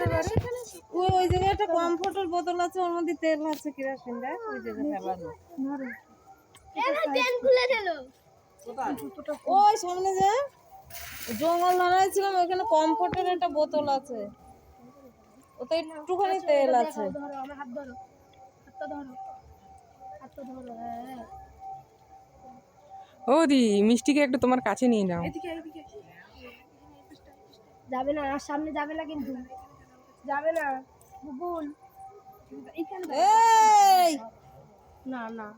ওই জায়গায় একটা কমফোর্টের বোতল আছে, ওর মধ্যে তেল আছে কেরোসিন, দেখ ওই জায়গায় ফেলানো। ওই সামনে যে জঙ্গল ধরাইছিলাম ওইখানে কমফোর্টের একটা বোতল আছে, ওতে একটুখানি তেল আছে। ও দি মিষ্টিকে একটু তোমার কাছে নিয়ে নাও। যাবে না, আর সামনে যাবে না, কিন্তু যাবে না বুবুল। এই না না,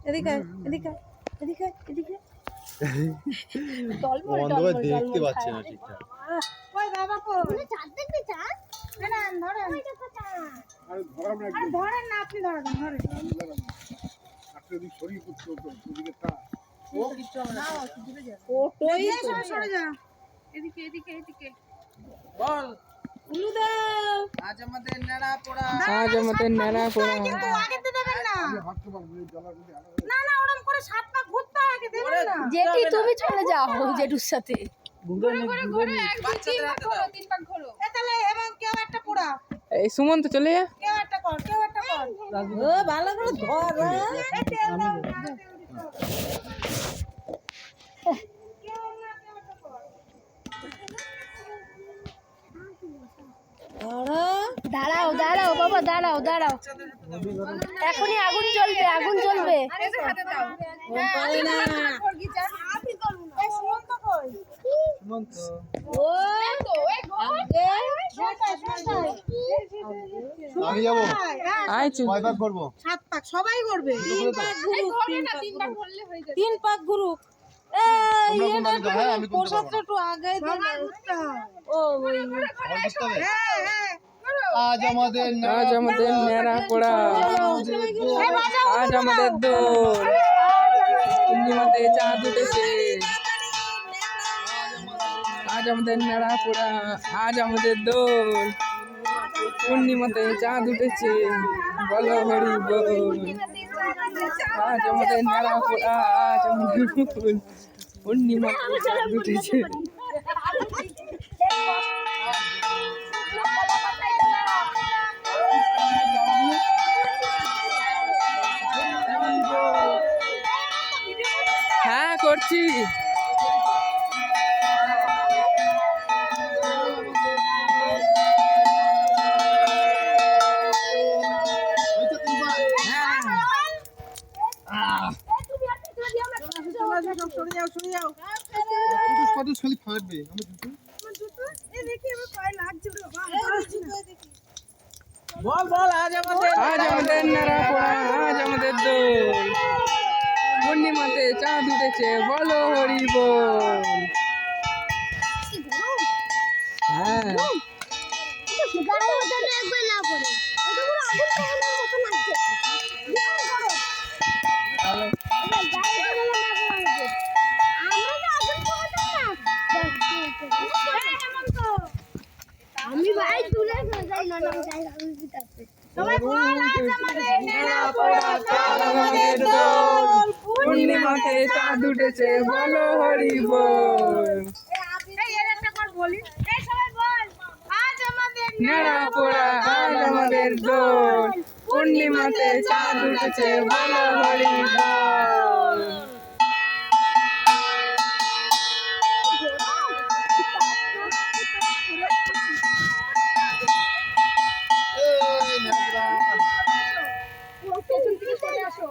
এদিকে এদিকে এদিকে এদিকে অন্ধকার দেখতে পাচ্ছি না ঠিকঠাক। ওই বাবা কো চাঁদ দেখবি? চাঁদ না ধরেন, আরে ধরাম না, ধরেন না, আপনি ধরেন ধরেন। আপনি যদি শরীর করতে হতো ওদিকে তা ও কিছু না, ওটোই সরে যা, এদিকে এদিকে এদিকে বল। উলু দাও, আজ আমাদের নেড়া পোড়া, আজ আমাদের নেড়া পোড়া। কিন্তু আগে তো দেবেন না। আমি হাঁটতে পারবো এই জলার মধ্যে না না, ওরকম করে 7 পাক ঘুরতে হয়, আগে দেবেন না। জেঠি তুমি চলে যাও জেঠুর সাথে। বাচ্চাদের হাতে দাও, 3 পাক ঘোরো। এ তাহলে এবং কেউ একটা পোড়া, এই সুমন তো চলে যা। কেউ একটা কর, কেউ একটা কর। ও ভালো করে ধর, এই তেল দাও, দাঁড়াও দাঁড়াও বাবা, দাঁড়াও দাঁড়াও, এখনই আগুন জ্বলবে, আগুন জ্বলবে। আমি যাবো আইছি কয়বার করবো? 7 পাক সবাই করবে, 3 পাক ঘুরুক, 3 পাক ঘুরুক। এই তোমরা কোন দিকে? হ্যাঁ আমি করতে প্রসাদটা পারবো একটু আগে দিলে ও ওই আবার করতে হবে? আজ আমাদের আজ আমাদের নেড়া পোড়া, আজ আমাদের দোল, পূর্ণিমাতে চাঁদ উঠেছে। আজ আমাদের নেড়া পোড়া, আজ আমাদের দোল, পূর্ণিমাতে চাঁদ উঠেছে, বলো হরি বল। আজ আমাদের নেড়া পোড়া, আজ আমাদের দোল, পূর্ণিমাতে চাঁদ উঠেছে। হ্যাঁ করছি। খালি ফাটবে আমি বল বল, আজ আমাদের নেড়া পোড়া, আজ আমাদের দোল, পূর্ণিমাতে চাঁদ উঠেছে, বলো হরি বল। হ্যাঁ আমি ভাই তুলে যাই না, পূর্ণিমাতে চাঁদ উঠেছে, বলো হরি বল। নেড়া পোড়া, আজ আমাদের দোল, পূর্ণিমাতে চাঁদ উঠেছে, বলো হরি বল। আসো